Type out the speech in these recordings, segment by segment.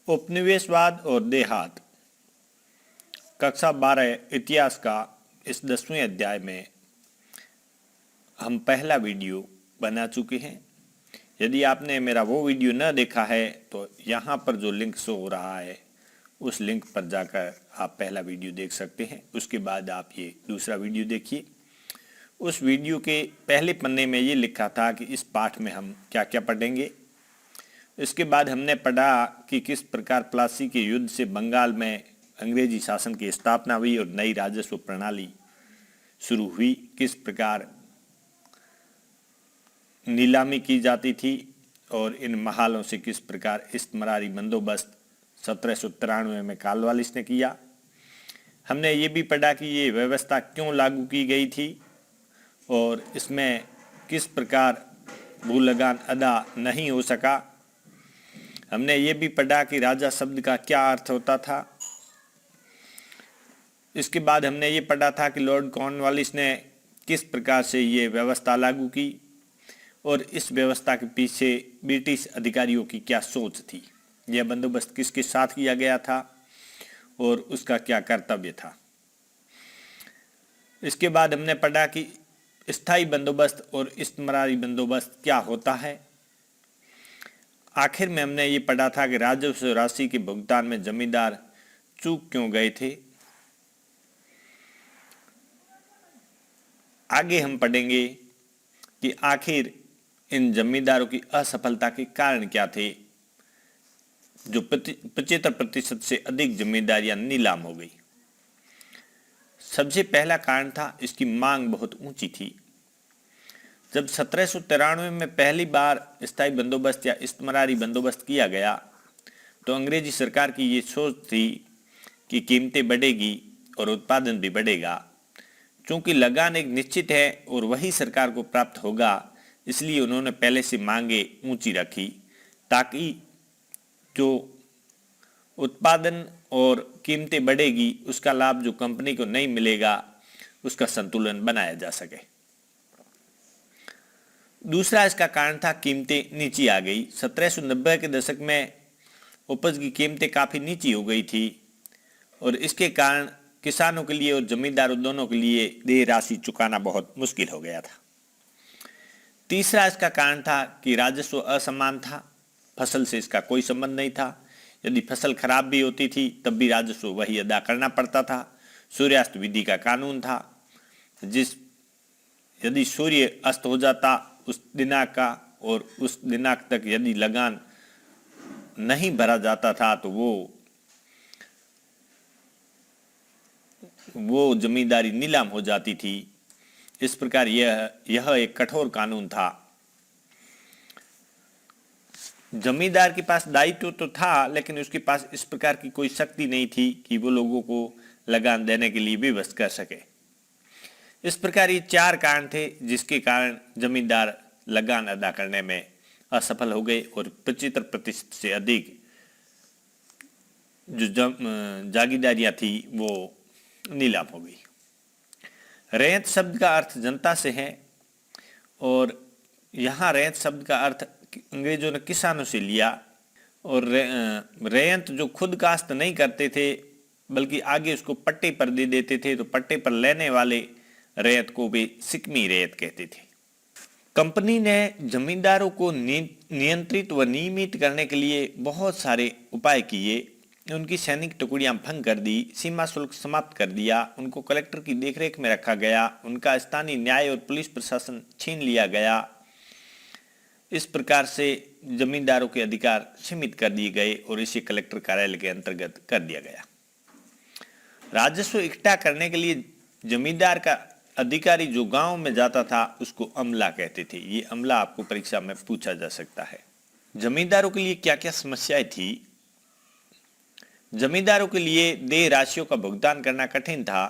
उपनिवेशवाद और देहात। कक्षा 12 इतिहास का इस 10वें अध्याय में हम पहला वीडियो बना चुके हैं। यदि आपने मेरा वो वीडियो न देखा है तो यहाँ पर जो लिंक शो हो रहा है उस लिंक पर जाकर आप पहला वीडियो देख सकते हैं। उसके बाद आप ये दूसरा वीडियो देखिए। उस वीडियो के पहले पन्ने में ये लिखा था कि इस पाठ में हम क्या क्या पढ़ेंगे। इसके बाद हमने पढ़ा कि किस प्रकार प्लासी के युद्ध से बंगाल में अंग्रेजी शासन की स्थापना हुई और नई राजस्व प्रणाली शुरू हुई। किस प्रकार नीलामी की जाती थी और इन महालों से किस प्रकार इस्तेमारी बंदोबस्त 1793 में कार्नवालिस ने किया। हमने ये भी पढ़ा कि ये व्यवस्था क्यों लागू की गई थी और इसमें किस प्रकार भू लगान अदा नहीं हो सका। हमने ये भी पढ़ा कि राजा शब्द का क्या अर्थ होता था। इसके बाद हमने ये पढ़ा था कि लॉर्ड कॉर्नवालिस ने किस प्रकार से ये व्यवस्था लागू की और इस व्यवस्था के पीछे ब्रिटिश अधिकारियों की क्या सोच थी। यह बंदोबस्त किसके साथ किया गया था और उसका क्या कर्तव्य था। इसके बाद हमने पढ़ा कि स्थायी बंदोबस्त और इस्तेमारी बंदोबस्त क्या होता है। आखिर में हमने ये पढ़ा था कि राजस्व राशि के भुगतान में जमींदार चूक क्यों गए थे। आगे हम पढ़ेंगे कि आखिर इन जमींदारों की असफलता के कारण क्या थे जो 75% से अधिक जमींदारियां नीलाम हो गई। सबसे पहला कारण था इसकी मांग बहुत ऊंची थी। जब 1793 में पहली बार स्थायी बंदोबस्त या इस्तेमारी बंदोबस्त किया गया तो अंग्रेजी सरकार की ये सोच थी कि कीमतें बढ़ेगी और उत्पादन भी बढ़ेगा। चूंकि लगान एक निश्चित है और वही सरकार को प्राप्त होगा, इसलिए उन्होंने पहले से मांगे ऊंची रखी ताकि जो उत्पादन और कीमतें बढ़ेगी उसका लाभ जो कंपनी को नहीं मिलेगा उसका संतुलन बनाया जा सके। दूसरा इसका कारण था कीमतें नीची आ गई। 1790 के दशक में उपज की कीमतें काफ़ी नीची हो गई थी और इसके कारण किसानों के लिए और जमींदारों दोनों के लिए देय राशि चुकाना बहुत मुश्किल हो गया था। तीसरा इसका कारण था कि राजस्व असमान था। फसल से इसका कोई संबंध नहीं था। यदि फसल खराब भी होती थी तब भी राजस्व वही अदा करना पड़ता था। सूर्यास्त विधि का कानून था, यदि सूर्य अस्त हो जाता उस दिनांक का और उस दिनांक तक यदि लगान नहीं भरा जाता था तो वो जमींदारी नीलाम हो जाती थी। इस प्रकार यह एक कठोर कानून था। जमींदार के पास दायित्व तो था लेकिन उसके पास इस प्रकार की कोई शक्ति नहीं थी कि वो लोगों को लगान देने के लिए विवश कर सके। इस प्रकार ये 4 कारण थे जिसके कारण जमींदार लगान अदा करने में असफल हो गए और 75% से अधिक जो जागीरदारियां थी वो नीलाम हो गई। रैयत शब्द का अर्थ जनता से है और यहाँ रैयत शब्द का अर्थ अंग्रेजों ने किसानों से लिया और रैयत जो खुद काश्त नहीं करते थे बल्कि आगे उसको पट्टे पर दे देते थे, तो पट्टे पर लेने वाले रैयत को भी सिकमी रैयत कहते थे। कंपनी ने जमींदारों को नियंत्रित व नियमित करने के लिए बहुत सारे उपाय किए। उनकी सैनिक टुकड़ियां भंग कर दी, सीमा शुल्क समाप्त कर दिया, उनको कलेक्टर की देखरेख में रखा गया, उनका स्थानीय न्याय और पुलिस प्रशासन छीन लिया गया। इस प्रकार से जमींदारों के अधिकार सीमित कर दिए गए और इसे कलेक्टर कार्यालय के अंतर्गत कर दिया गया। राजस्व इकट्ठा करने के लिए जमींदार का अधिकारी जो गांव में जाता था उसको अमला कहते थे। ये अमला आपको परीक्षा में पूछा जा सकता है। जमींदारों के लिए क्या क्या समस्याएं थी। जमींदारों के लिए देय राशियों का भुगतान करना कठिन था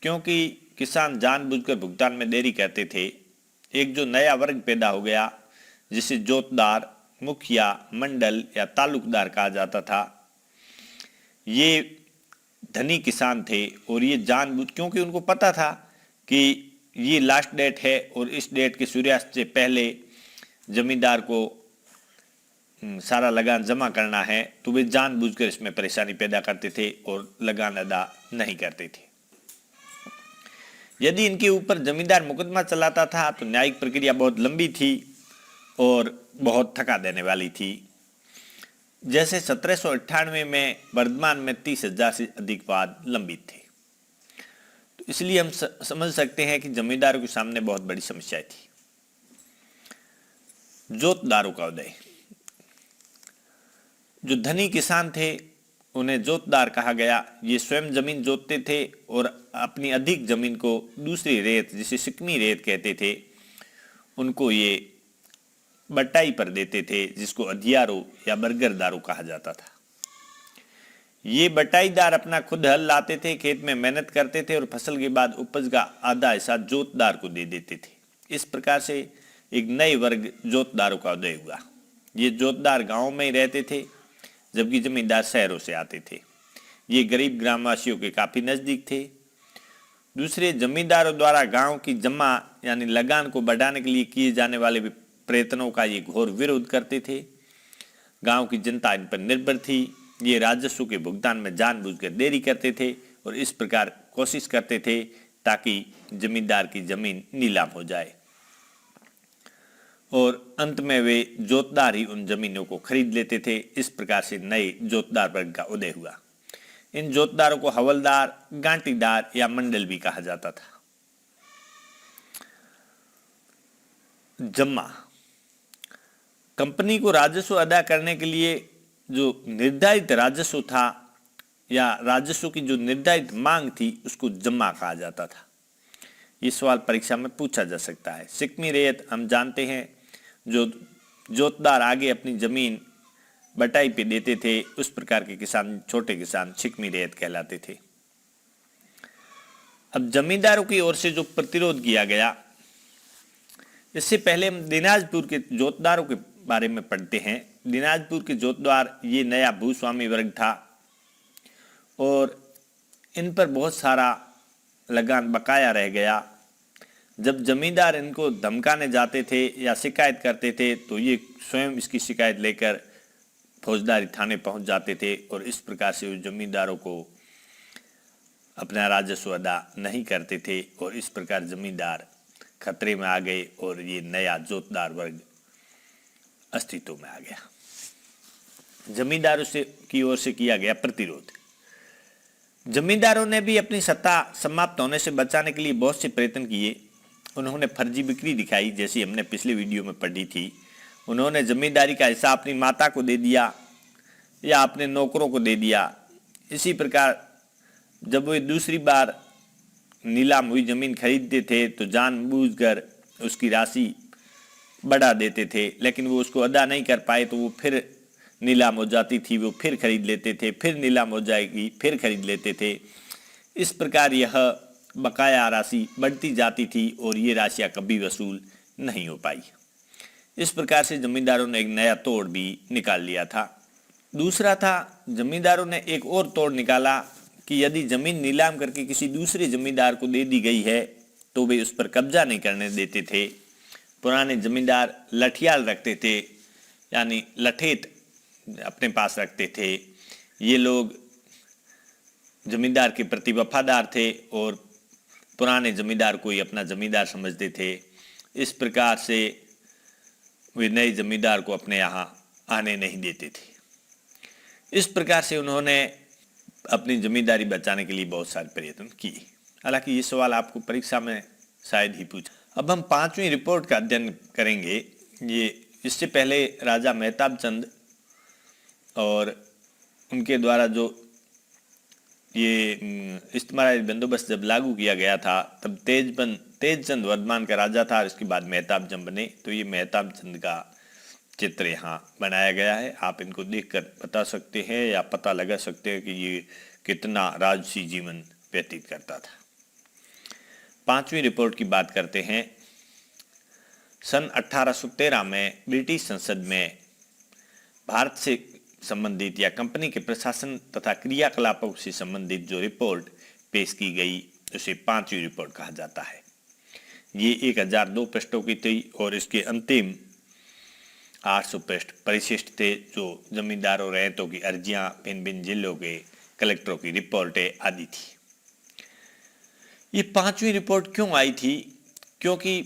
क्योंकि किसान जानबूझकर भुगतान में देरी करते थे। एक जो नया वर्ग पैदा हो गया जिसे जोतदार, मुखिया, मंडल या तालुकदार कहा जाता था। ये धनी किसान थे और ये क्योंकि उनको पता था कि ये लास्ट डेट है और इस डेट के सूर्यास्त से पहले जमींदार को सारा लगान जमा करना है तो वे जानबूझकर इसमें परेशानी पैदा करते थे और लगान अदा नहीं करते थे। यदि इनके ऊपर जमींदार मुकदमा चलाता था तो न्यायिक प्रक्रिया बहुत लंबी थी और बहुत थका देने वाली थी। जैसे 1798 में वर्धमान में 30,000 से अधिक वाद लंबित थे। तो इसलिए हम समझ सकते हैं कि जमींदारों के सामने बहुत बड़ी समस्याएं थी। जोतदारों का उदय। जो धनी किसान थे उन्हें जोतदार कहा गया। ये स्वयं जमीन जोतते थे और अपनी अधिक जमीन को दूसरी रेत, जिसे सिकमी रेत कहते थे, उनको ये बटाई पर देते थे, जिसको अधियारो या बरगरदारों कहा जाता था। ये बटाईदार अपना खुद हल लाते थे, खेत में मेहनत करते थे और फसल के बाद उपज का आधा हिस्सा जोतदार को दे देते थे। इस प्रकार से एक नए वर्ग जोतदारों का उदय हुआ। ये जोतदार गांवों में ही रहते थे, जबकि जमींदार शहरों से आते थे। ये गरीब ग्रामवासियों के काफी नजदीक थे। दूसरे जमींदारों द्वारा गांव की जमा यानी लगान को बढ़ाने के लिए किए जाने वाले प्रयत्नों का ये घोर विरोध करते थे। गांव की जनता इन पर निर्भर थी। ये राजस्व के भुगतान में जानबूझकर देरी करते थे और इस प्रकार कोशिश करते थे ताकि जमींदार की जमीन नीलाम हो जाए और अंत में वे जोतदार ही उन जमीनों को खरीद लेते थे। इस प्रकार से नए जोतदार वर्ग का उदय हुआ। इन जोतदारों को हवलदार, गांटीदार या मंडल भी कहा जाता था। जमा। कंपनी को राजस्व अदा करने के लिए जो निर्धारित राजस्व था या राजस्व की जो निर्धारित मांग थी उसको जमा कहा जाता था। ये सवाल परीक्षा में पूछा जा सकता है। सिकमी रेत हम जानते हैं, जो जोतदार आगे अपनी जमीन बटाई पे देते थे, उस प्रकार के किसान, छोटे किसान सिकमी रेत कहलाते थे। अब जमींदारों की ओर से जो प्रतिरोध किया गया, इससे पहले हम दिनाजपुर के जोतदारों के बारे में पढ़ते हैं। दिनाजपुर के जोतदार ये नया भूस्वामी वर्ग था और इन पर बहुत सारा लगान बकाया रह गया। जब जमींदार इनको धमकाने जाते थे या शिकायत करते थे तो ये स्वयं इसकी शिकायत लेकर फौजदारी थाने पहुंच जाते थे और इस प्रकार से उस जमींदारों को अपना राजस्व अदा नहीं करते थे और इस प्रकार जमींदार खतरे में आ गए और ये नया जोतदार वर्ग अस्तित्व में आ गया। जमींदारों से की ओर से किया गया प्रतिरोध। जमींदारों ने भी अपनी सत्ता समाप्त होने से बचाने के लिए बहुत से प्रयत्न किए। उन्होंने फर्जी बिक्री दिखाई, जैसी हमने पिछले वीडियो में पढ़ी थी। उन्होंने जमींदारी का हिस्सा अपनी माता को दे दिया या अपने नौकरों को दे दिया। इसी प्रकार जब वे दूसरी बार नीलाम हुई जमीन खरीदते थे तो जानबूझकर उसकी राशि बढ़ा देते थे, लेकिन वो उसको अदा नहीं कर पाए तो वो फिर नीलाम हो जाती थी, वो फिर खरीद लेते थे, फिर नीलाम हो जाएगी, फिर खरीद लेते थे। इस प्रकार यह बकाया राशि बढ़ती जाती थी और ये राशियां कभी वसूल नहीं हो पाई। इस प्रकार से जमींदारों ने एक नया तोड़ भी निकाल लिया था। दूसरा था, जमींदारों ने एक और तोड़ निकाला कि यदि जमीन नीलाम करके किसी दूसरे जमींदार को दे दी गई है तो वे उस पर कब्जा नहीं करने देते थे। पुराने जमींदार लठियाल रखते थे, यानी लठेत अपने पास रखते थे। ये लोग जमींदार के प्रति वफादार थे और पुराने जमींदार को ही अपना जमींदार समझते थे। इस प्रकार से वे नए जमींदार को अपने यहाँ आने नहीं देते थे। इस प्रकार से उन्होंने अपनी जमींदारी बचाने के लिए बहुत सारे प्रयत्न किए। हालांकि ये सवाल आपको परीक्षा में शायद ही पूछा। अब हम 5वीं रिपोर्ट का अध्ययन करेंगे। ये इससे पहले राजा मेहताब चंद और उनके द्वारा जो ये इस्तेमारी बंदोबस्त जब लागू किया गया था तब तेजचंद वर्धमान का राजा था और इसके बाद मेहताब चंद बने। तो ये मेहताब चंद का चित्र यहाँ बनाया गया है। आप इनको देखकर बता सकते हैं या पता लगा सकते हैं कि ये कितना राजसी जीवन व्यतीत करता था। 5वीं रिपोर्ट की बात करते हैं। सन 1813 में ब्रिटिश संसद में भारत से संबंधित या कंपनी के प्रशासन तथा क्रियाकलापों से संबंधित जो रिपोर्ट पेश की गई उसे 5वीं रिपोर्ट कहा जाता है। ये 1002 पृष्ठों की थी और इसके अंतिम 800 पृष्ठ परिशिष्ट थे, जो जमींदारों रैयतों की अर्जियां, भिन्न भिन्न जिलों के कलेक्टरों की रिपोर्टें आदि थी। ये 5वीं रिपोर्ट क्यों आई थी? क्योंकि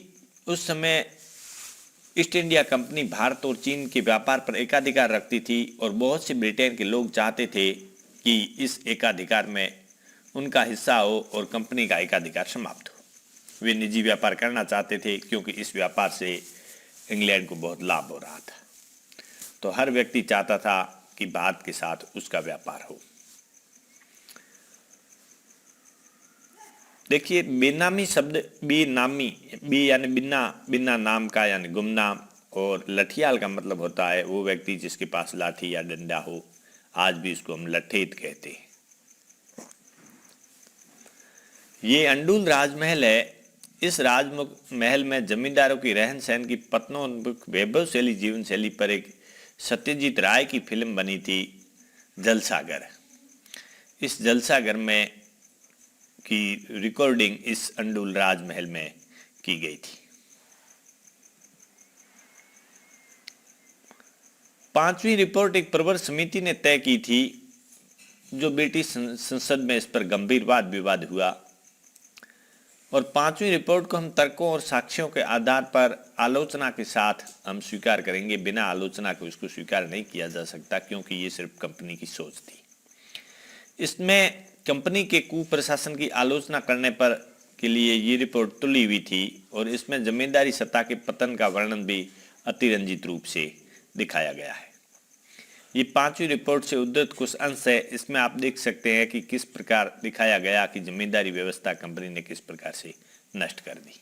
उस समय ईस्ट इंडिया कंपनी भारत और चीन के व्यापार पर एकाधिकार रखती थी और बहुत से ब्रिटेन के लोग चाहते थे कि इस एकाधिकार में उनका हिस्सा हो और कंपनी का एकाधिकार समाप्त हो। वे निजी व्यापार करना चाहते थे क्योंकि इस व्यापार से इंग्लैंड को बहुत लाभ हो रहा था। तो हर व्यक्ति चाहता था कि भारत के साथ उसका व्यापार हो। देखिए, बेनामी शब्द बेनामी, बे यानी बिना, बिना नाम का यानी गुमनाम, और लठियाल का मतलब होता है वो व्यक्ति जिसके पास लाठी या डंडा हो। आज भी इसको हम लठेत कहते हैं। ये अंडुल राजमहल है। इस राजमहल में जमींदारों की रहन सहन की पतनोन्मुख वैभवशाली जीवन शैली पर एक सत्यजीत राय की फिल्म बनी थी, जलसागर। इस जलसागर में की रिकॉर्डिंग इस अंडुल राजमहल में की गई थी। 5वीं रिपोर्ट एक प्रवर समिति ने तय की थी, जो ब्रिटिश संसद में इस पर गंभीर वाद विवाद हुआ। और 5वीं रिपोर्ट को हम तर्कों और साक्ष्यों के आधार पर आलोचना के साथ हम स्वीकार करेंगे। बिना आलोचना के उसको स्वीकार नहीं किया जा सकता, क्योंकि ये सिर्फ कंपनी की सोच थी। इसमें कंपनी के कुप्रशासन की आलोचना करने पर के लिए ये रिपोर्ट तुली हुई थी और इसमें जमींदारी सत्ता के पतन का वर्णन भी अतिरंजित रूप से दिखाया गया है। ये 5वीं रिपोर्ट से उद्धृत कुछ अंश है। इसमें आप देख सकते हैं कि किस प्रकार दिखाया गया कि जमींदारी व्यवस्था कंपनी ने किस प्रकार से नष्ट कर दी।